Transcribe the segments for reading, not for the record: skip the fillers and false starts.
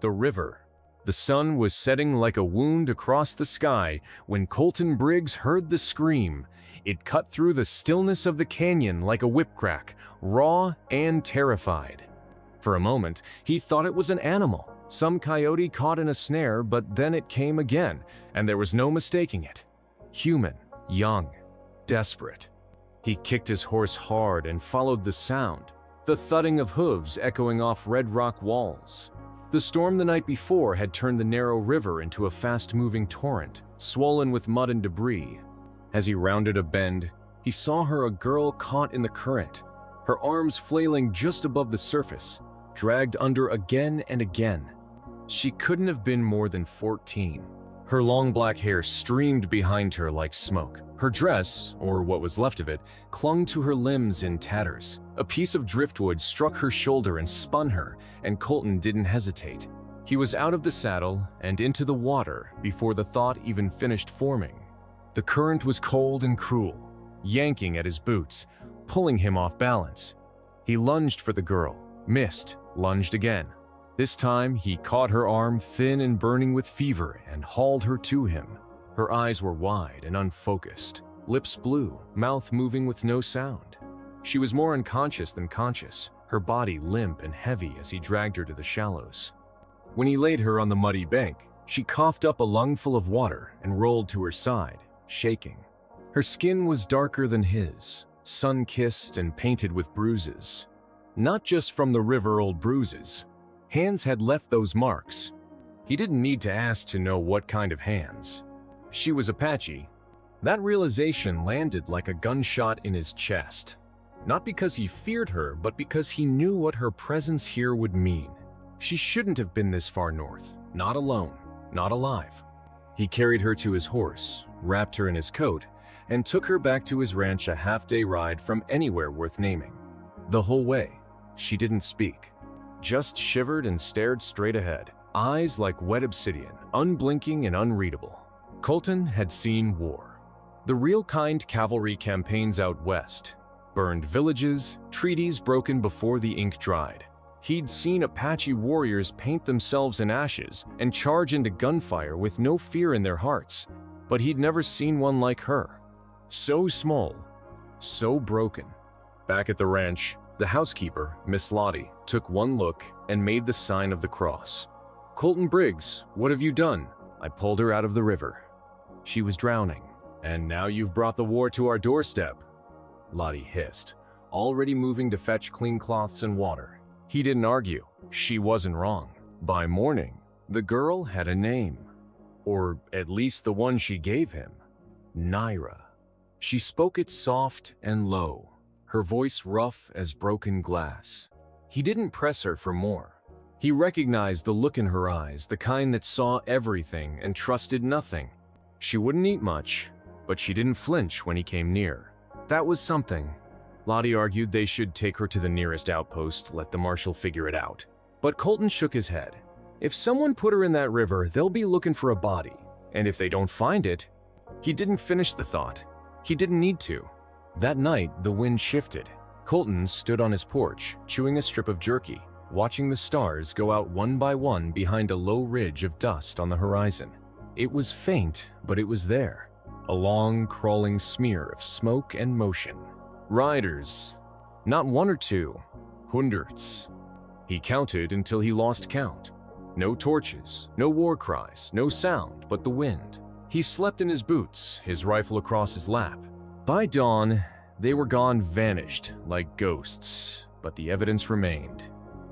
The river. The sun was setting like a wound across the sky when Colton Briggs heard the scream. It cut through the stillness of the canyon like a whip crack, raw and terrified. For a moment, he thought it was an animal, some coyote caught in a snare, but then it came again, and there was no mistaking it. Human, young, desperate. He kicked his horse hard and followed the sound, the thudding of hooves echoing off red rock walls. The storm the night before had turned the narrow river into a fast-moving torrent, swollen with mud and debris. As he rounded a bend, he saw her, a girl caught in the current, her arms flailing just above the surface, dragged under again and again. She couldn't have been more than 14. Her long black hair streamed behind her like smoke. Her dress, or what was left of it, clung to her limbs in tatters. A piece of driftwood struck her shoulder and spun her, and Colton didn't hesitate. He was out of the saddle and into the water before the thought even finished forming. The current was cold and cruel, yanking at his boots, pulling him off balance. He lunged for the girl, missed, lunged again. This time, he caught her arm, thin and burning with fever, and hauled her to him. Her eyes were wide and unfocused, lips blue, mouth moving with no sound. She was more unconscious than conscious, her body limp and heavy as he dragged her to the shallows. When he laid her on the muddy bank, she coughed up a lungful of water and rolled to her side, shaking. Her skin was darker than his, sun-kissed and painted with bruises. Not just from the river-old bruises. Hands had left those marks. He didn't need to ask to know what kind of hands. She was Apache. That realization landed like a gunshot in his chest. Not because he feared her, but because he knew what her presence here would mean. She shouldn't have been this far north, not alone, not alive. He carried her to his horse, wrapped her in his coat, and took her back to his ranch, a half-day ride from anywhere worth naming. The whole way, she didn't speak. Just shivered and stared straight ahead, eyes like wet obsidian, unblinking and unreadable. Colton had seen war. The real kind, cavalry campaigns out west. Burned villages, treaties broken before the ink dried. He'd seen Apache warriors paint themselves in ashes and charge into gunfire with no fear in their hearts. But he'd never seen one like her. So small, so broken. Back at the ranch, the housekeeper, Miss Lottie, took one look and made the sign of the cross. "Colton Briggs, what have you done?" I pulled her out of the river. She was drowning. "And now you've brought the war to our doorstep," Lottie hissed, already moving to fetch clean cloths and water. He didn't argue. She wasn't wrong. By morning, the girl had a name. Or at least the one she gave him. Naira. She spoke it soft and low, her voice rough as broken glass. He didn't press her for more. He recognized the look in her eyes, the kind that saw everything and trusted nothing. She wouldn't eat much, but she didn't flinch when he came near. That was something. Lottie argued they should take her to the nearest outpost, let the marshal figure it out. But Colton shook his head. If someone put her in that river, they'll be looking for a body. And if they don't find it... He didn't finish the thought. He didn't need to. That night, the wind shifted. Colton stood on his porch, chewing a strip of jerky, watching the stars go out one by one behind a low ridge of dust on the horizon. It was faint, but it was there. A long, crawling smear of smoke and motion. Riders. Not one or two. Hundreds. He counted until he lost count. No torches, no war cries, no sound but the wind. He slept in his boots, his rifle across his lap. By dawn, they were gone, vanished like ghosts, but the evidence remained.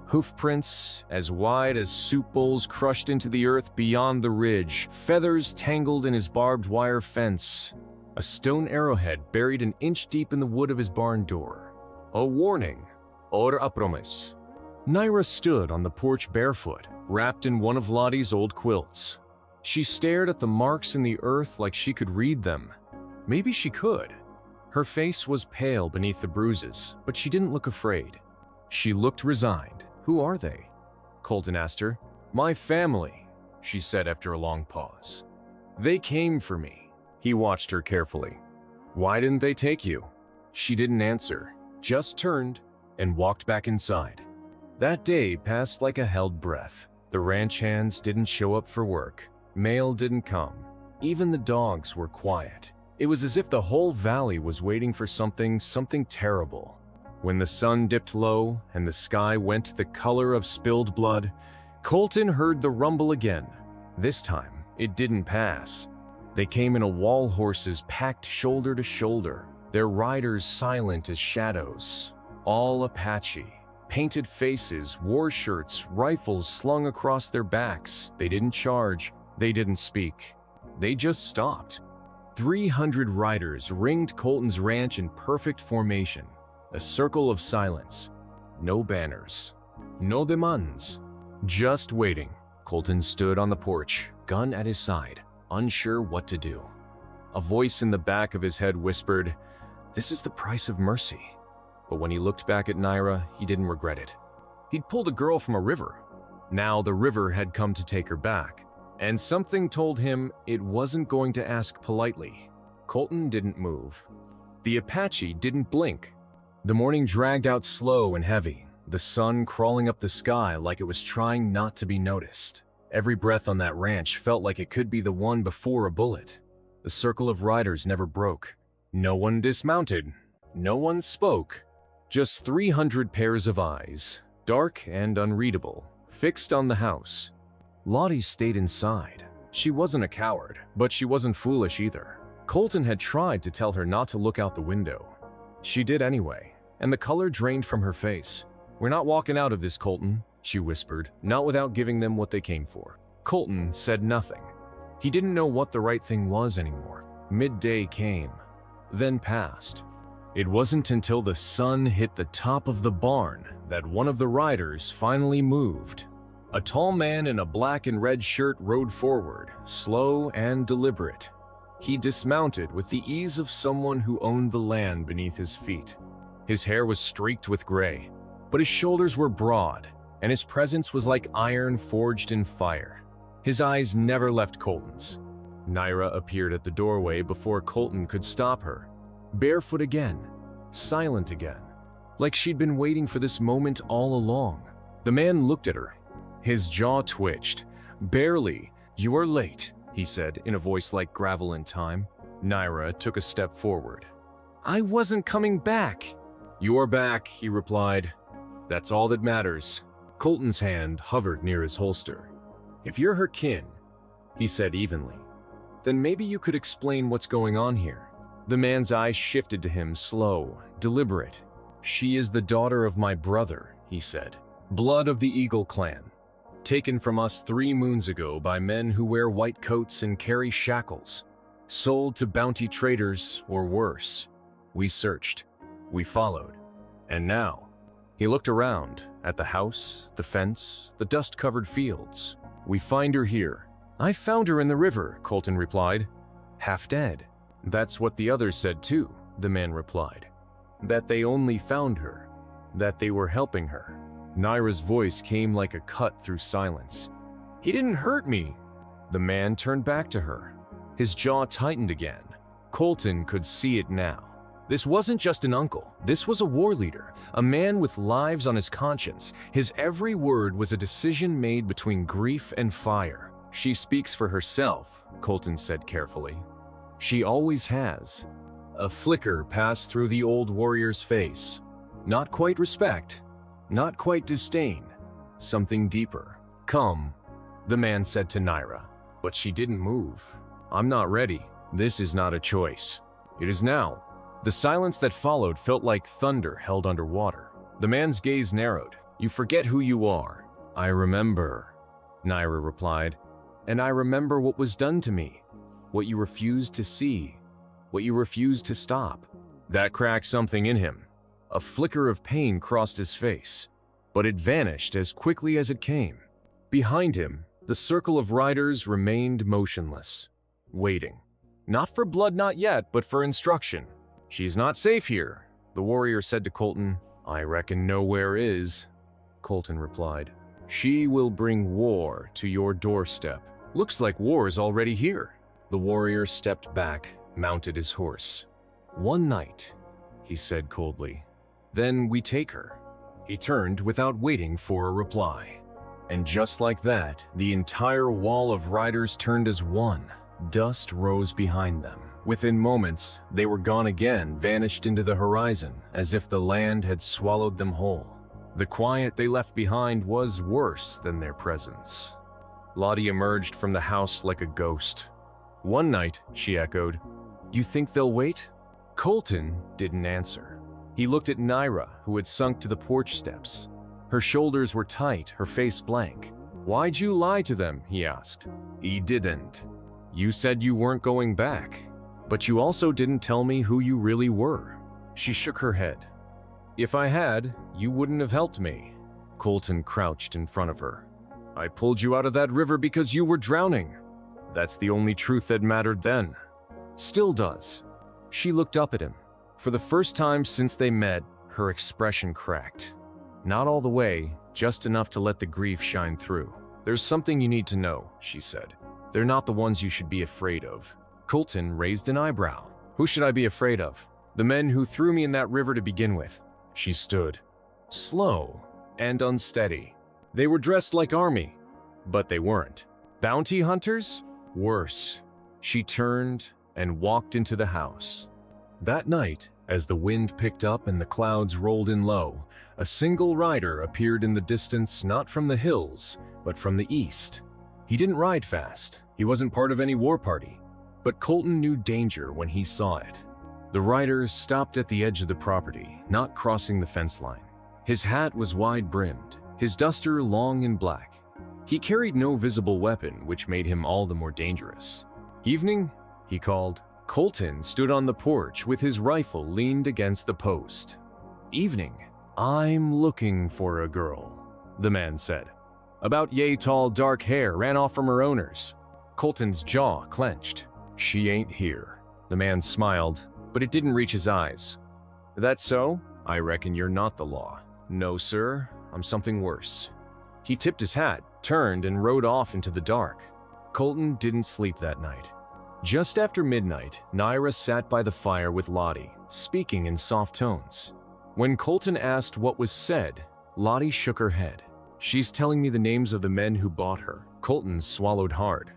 Hoofprints as wide as soup bowls crushed into the earth beyond the ridge, feathers tangled in his barbed wire fence, a stone arrowhead buried an inch deep in the wood of his barn door. A warning, or a promise. Naira stood on the porch barefoot, wrapped in one of Lottie's old quilts. She stared at the marks in the earth like she could read them. Maybe she could. Her face was pale beneath the bruises, but she didn't look afraid. She looked resigned. "Who are they?" Colton asked her. "My family," she said after a long pause. "They came for me." He watched her carefully. "Why didn't they take you?" She didn't answer, just turned and walked back inside. That day passed like a held breath. The ranch hands didn't show up for work. Mail didn't come. Even the dogs were quiet. It was as if the whole valley was waiting for something terrible. When the sun dipped low and the sky went the color of spilled blood, Colton heard the rumble again. This time, it didn't pass. They came in a wall horses packed shoulder to shoulder, their riders silent as shadows. All Apache. Painted faces, war shirts, rifles slung across their backs. They didn't charge. They didn't speak. They just stopped. 300 riders ringed Colton's ranch in perfect formation. A circle of silence. No banners. No demands. Just waiting. Colton stood on the porch, gun at his side, unsure what to do. A voice in the back of his head whispered, "This is the price of mercy." But when he looked back at Naira, he didn't regret it. He'd pulled a girl from a river. Now the river had come to take her back. And something told him it wasn't going to ask politely. Colton didn't move. The Apache didn't blink. The morning dragged out slow and heavy, the sun crawling up the sky like it was trying not to be noticed. Every breath on that ranch felt like it could be the one before a bullet. The circle of riders never broke. No one dismounted. No one spoke. Just 300 pairs of eyes, dark and unreadable, fixed on the house. Lottie stayed inside. She wasn't a coward, but she wasn't foolish either. Colton had tried to tell her not to look out the window. She did anyway, and the color drained from her face. "We're not walking out of this, Colton," she whispered, not without giving them what they came for. Colton said nothing. He didn't know what the right thing was anymore. Midday came, then passed. It wasn't until the sun hit the top of the barn that one of the riders finally moved. A tall man in a black and red shirt rode forward, slow and deliberate. He dismounted with the ease of someone who owned the land beneath his feet. His hair was streaked with gray, but his shoulders were broad, and his presence was like iron forged in fire. His eyes never left Colton's. Naira appeared at the doorway before Colton could stop her. Barefoot again, silent again, like she'd been waiting for this moment all along. The man looked at her. His jaw twitched. "Barely. You are late," he said in a voice like gravel in time. Naira took a step forward. "I wasn't coming back." "You are back," he replied. "That's all that matters." Colton's hand hovered near his holster. "If you're her kin," he said evenly, "then maybe you could explain what's going on here." The man's eyes shifted to him, slow, deliberate. "She is the daughter of my brother," he said. "Blood of the Eagle clan. Taken from us 3 moons ago by men who wear white coats and carry shackles. Sold to bounty traders, or worse. We searched. We followed. And now," he looked around, at the house, the fence, the dust-covered fields. "We find her here." "I found her in the river," Colton replied. "Half dead." "That's what the others said too," the man replied. "That they only found her. That they were helping her." Naira's voice came like a cut through silence. "He didn't hurt me." The man turned back to her. His jaw tightened again. Colton could see it now. This wasn't just an uncle. This was a war leader, a man with lives on his conscience. His every word was a decision made between grief and fire. "She speaks for herself," Colton said carefully. "She always has." A flicker passed through the old warrior's face. Not quite respect, not quite disdain, something deeper. "Come," the man said to Naira. But she didn't move. "I'm not ready. This is not a choice. It is now." The silence that followed felt like thunder held underwater. The man's gaze narrowed. "You forget who you are." "I remember," Naira replied. "And I remember what was done to me. What you refused to see. What you refused to stop." That cracked something in him. A flicker of pain crossed his face, but it vanished as quickly as it came. Behind him, the circle of riders remained motionless, waiting. Not for blood, not yet, but for instruction. "She's not safe here," the warrior said to Colton. "I reckon nowhere is," Colton replied. "She will bring war to your doorstep." "Looks like war is already here." The warrior stepped back, mounted his horse. "One night," he said coldly. "Then we take her." He turned without waiting for a reply. And just like that, the entire wall of riders turned as one. Dust rose behind them. Within moments, they were gone again, vanished into the horizon, as if the land had swallowed them whole. The quiet they left behind was worse than their presence. Lottie emerged from the house like a ghost. "One night," she echoed. "You think they'll wait?" Colton didn't answer. He looked at Naira, who had sunk to the porch steps. Her shoulders were tight, her face blank. "Why'd you lie to them?" he asked. "He didn't. You said you weren't going back. But you also didn't tell me who you really were." She shook her head. "If I had, you wouldn't have helped me." Colton crouched in front of her. "I pulled you out of that river because you were drowning. That's the only truth that mattered then. Still does." She looked up at him. For the first time since they met, her expression cracked. "Not all the way, just enough to let the grief shine through. There's something you need to know," she said. "They're not the ones you should be afraid of." Colton raised an eyebrow. "Who should I be afraid of?" "The men who threw me in that river to begin with." She stood, slow and unsteady. "They were dressed like army, but they weren't. Bounty hunters? Worse." She turned and walked into the house. That night, as the wind picked up and the clouds rolled in low, a single rider appeared in the distance, not from the hills, but from the east. He didn't ride fast. He wasn't part of any war party. But Colton knew danger when he saw it. The rider stopped at the edge of the property, not crossing the fence line. His hat was wide-brimmed, his duster long and black. He carried no visible weapon, which made him all the more dangerous. "Evening?" he called. Colton stood on the porch with his rifle leaned against the post. "Evening. I'm looking for a girl," the man said. "About yay tall, dark hair, ran off from her owners." Colton's jaw clenched. "She ain't here." The man smiled, but it didn't reach his eyes. "That so? I reckon you're not the law." "No, sir. I'm something worse." He tipped his hat, turned, and rode off into the dark. Colton didn't sleep that night. Just after midnight, Naira sat by the fire with Lottie, speaking in soft tones. When Colton asked what was said, Lottie shook her head. "She's telling me the names of the men who bought her." Colton swallowed hard.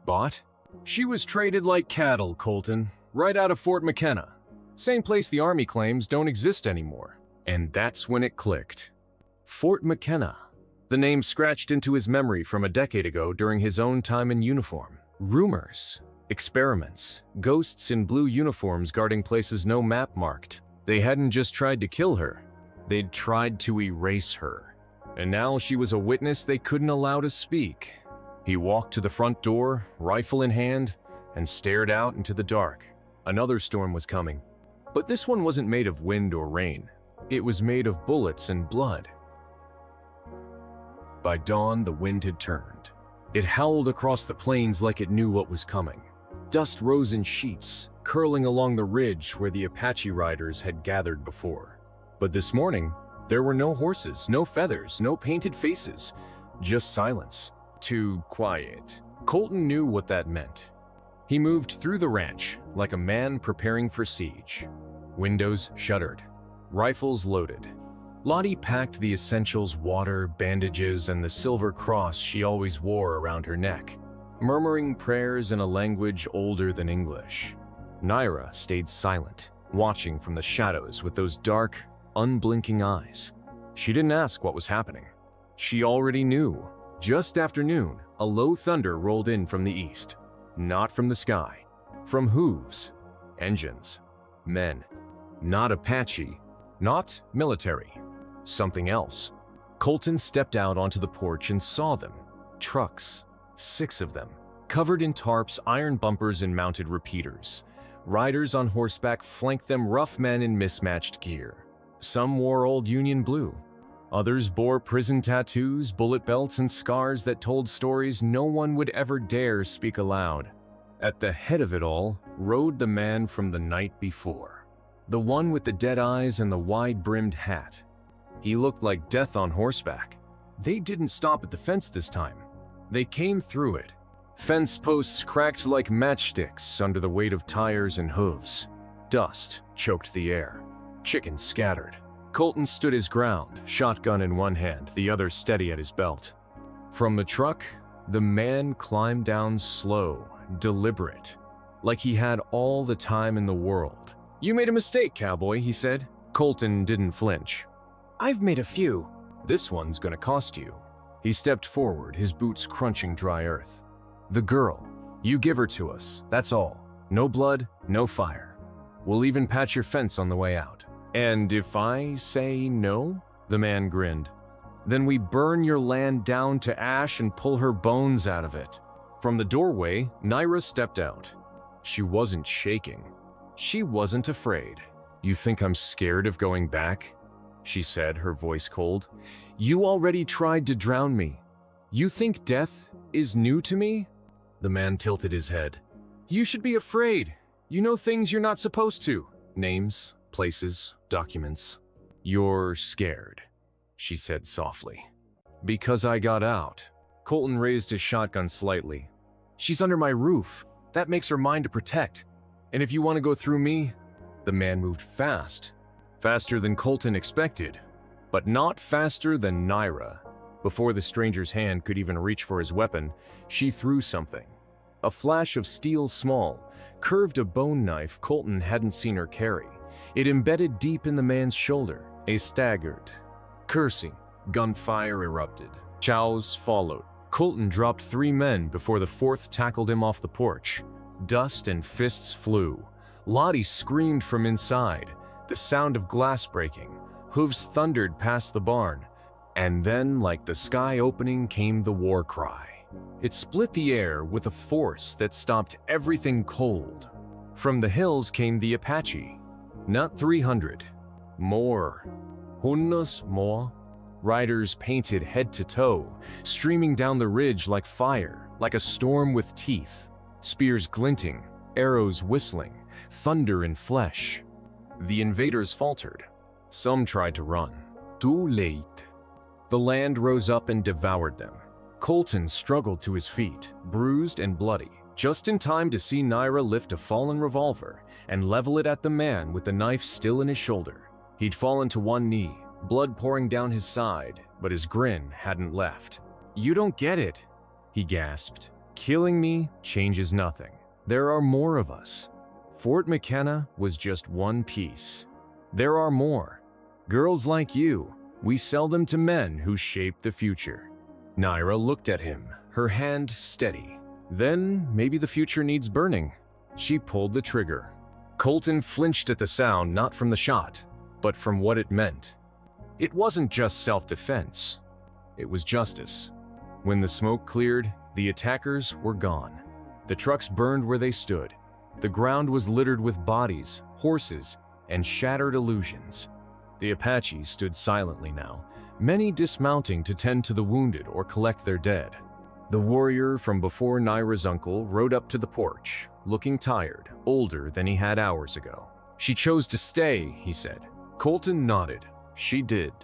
"Bought?" "She was traded like cattle, Colton, right out of Fort McKenna. Same place the Army claims don't exist anymore." And that's when it clicked. Fort McKenna. The name scratched into his memory from a decade ago during his own time in uniform. Rumors, experiments, ghosts in blue uniforms guarding places no map marked. They hadn't just tried to kill her, they'd tried to erase her. And now she was a witness they couldn't allow to speak. He walked to the front door, rifle in hand, and stared out into the dark. Another storm was coming. But this one wasn't made of wind or rain. It was made of bullets and blood. By dawn, the wind had turned. It howled across the plains like it knew what was coming. Dust rose in sheets, curling along the ridge where the Apache riders had gathered before. But this morning, there were no horses, no feathers, no painted faces, just silence. Too quiet. Colton knew what that meant. He moved through the ranch like a man preparing for siege. Windows shuttered, rifles loaded. Lottie packed the essentials: water, bandages, and the silver cross she always wore around her neck, murmuring prayers in a language older than English. Naira stayed silent, watching from the shadows with those dark, unblinking eyes. She didn't ask what was happening. She already knew. Just after noon, a low thunder rolled in from the east. Not from the sky. From hooves. Engines. Men. Not Apache. Not military. Something else. Colton stepped out onto the porch and saw them. Trucks. 6 of them. Covered in tarps, iron bumpers, and mounted repeaters. Riders on horseback flanked them, rough men in mismatched gear. Some wore old Union blue. Others bore prison tattoos, bullet belts, and scars that told stories no one would ever dare speak aloud. At the head of it all rode the man from the night before. The one with the dead eyes and the wide-brimmed hat. He looked like death on horseback. They didn't stop at the fence this time. They came through it. Fence posts cracked like matchsticks under the weight of tires and hooves. Dust choked the air. Chickens scattered. Colton stood his ground, shotgun in one hand, the other steady at his belt. From the truck, the man climbed down slow, deliberate, like he had all the time in the world. "You made a mistake, Cowboy," he said. Colton didn't flinch. "I've made a few. This one's gonna cost you." He stepped forward, his boots crunching dry earth. "The girl. You give her to us, that's all. No blood, no fire. We'll even patch your fence on the way out." "And if I say no?" The man grinned. "Then we burn your land down to ash and pull her bones out of it." From the doorway, Naira stepped out. She wasn't shaking. She wasn't afraid. "You think I'm scared of going back?" she said, her voice cold. "You already tried to drown me. You think death is new to me?" The man tilted his head. "You should be afraid. You know things you're not supposed to. Names, places, documents. You're scared," she said softly. "Because I got out." Colton raised his shotgun slightly. "She's under my roof. That makes her mine to protect. And if you want to go through me..." The man moved fast. Faster than Colton expected, but not faster than Naira. Before the stranger's hand could even reach for his weapon, she threw something. A flash of steel small, curved a bone knife Colton hadn't seen her carry. It embedded deep in the man's shoulder. He staggered. Cursing, gunfire erupted. Chows followed. Colton dropped 3 men before the 4th tackled him off the porch. Dust and fists flew. Lottie screamed from inside. The sound of glass breaking. Hooves thundered past the barn. And then, like the sky opening, came the war cry. It split the air with a force that stopped everything cold. From the hills came the Apache. Not 300. More. Hunnos more. Riders painted head to toe, streaming down the ridge like fire, like a storm with teeth. Spears glinting, arrows whistling, thunder and flesh. The invaders faltered. Some tried to run. Too late. The land rose up and devoured them. Colton struggled to his feet, bruised and bloody, just in time to see Naira lift a fallen revolver and level it at the man with the knife still in his shoulder. He'd fallen to one knee, blood pouring down his side, but his grin hadn't left. "You don't get it," he gasped. "Killing me changes nothing. There are more of us. Fort McKenna was just one piece. There are more. Girls like you. We sell them to men who shape the future." Naira looked at him, her hand steady. "Then maybe the future needs burning." She pulled the trigger. Colton flinched at the sound, not from the shot, but from what it meant. It wasn't just self-defense. It was justice. When the smoke cleared, the attackers were gone. The trucks burned where they stood. The ground was littered with bodies, horses, and shattered illusions. The Apaches stood silently now, many dismounting to tend to the wounded or collect their dead. The warrior from before Naira's uncle rode up to the porch, looking tired, older than he had hours ago. "She chose to stay," he said. Colton nodded. "She did.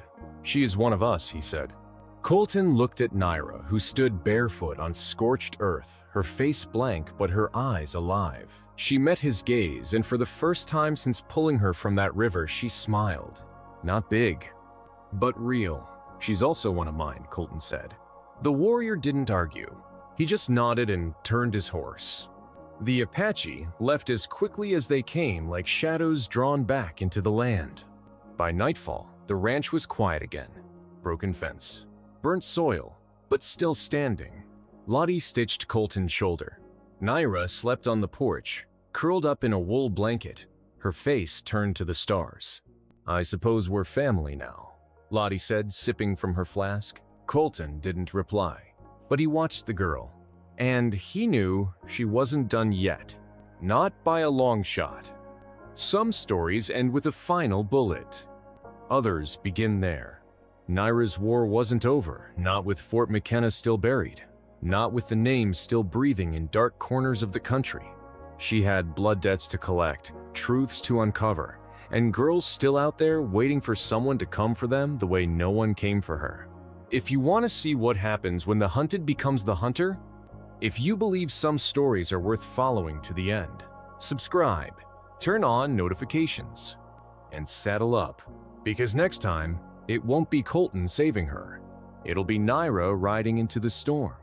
She is one of us," he said. Colton looked at Naira, who stood barefoot on scorched earth, her face blank but her eyes alive. She met his gaze, and for the first time since pulling her from that river, she smiled. Not big, but real. "She's also one of mine," Colton said. The warrior didn't argue. He just nodded and turned his horse. The Apache left as quickly as they came, like shadows drawn back into the land. By nightfall, the ranch was quiet again. Broken fence, burnt soil, but still standing. Lottie stitched Colton's shoulder. Naira slept on the porch, curled up in a wool blanket, her face turned to the stars. "I suppose we're family now," Lottie said, sipping from her flask. Colton didn't reply, but he watched the girl. And he knew she wasn't done yet. Not by a long shot. Some stories end with a final bullet. Others begin there. Naira's war wasn't over, not with Fort McKenna still buried, not with the names still breathing in dark corners of the country. She had blood debts to collect, truths to uncover, and girls still out there waiting for someone to come for them the way no one came for her. If you want to see what happens when the hunted becomes the hunter, if you believe some stories are worth following to the end, subscribe, turn on notifications, and saddle up, because next time, it won't be Colton saving her. It'll be Naira riding into the storm.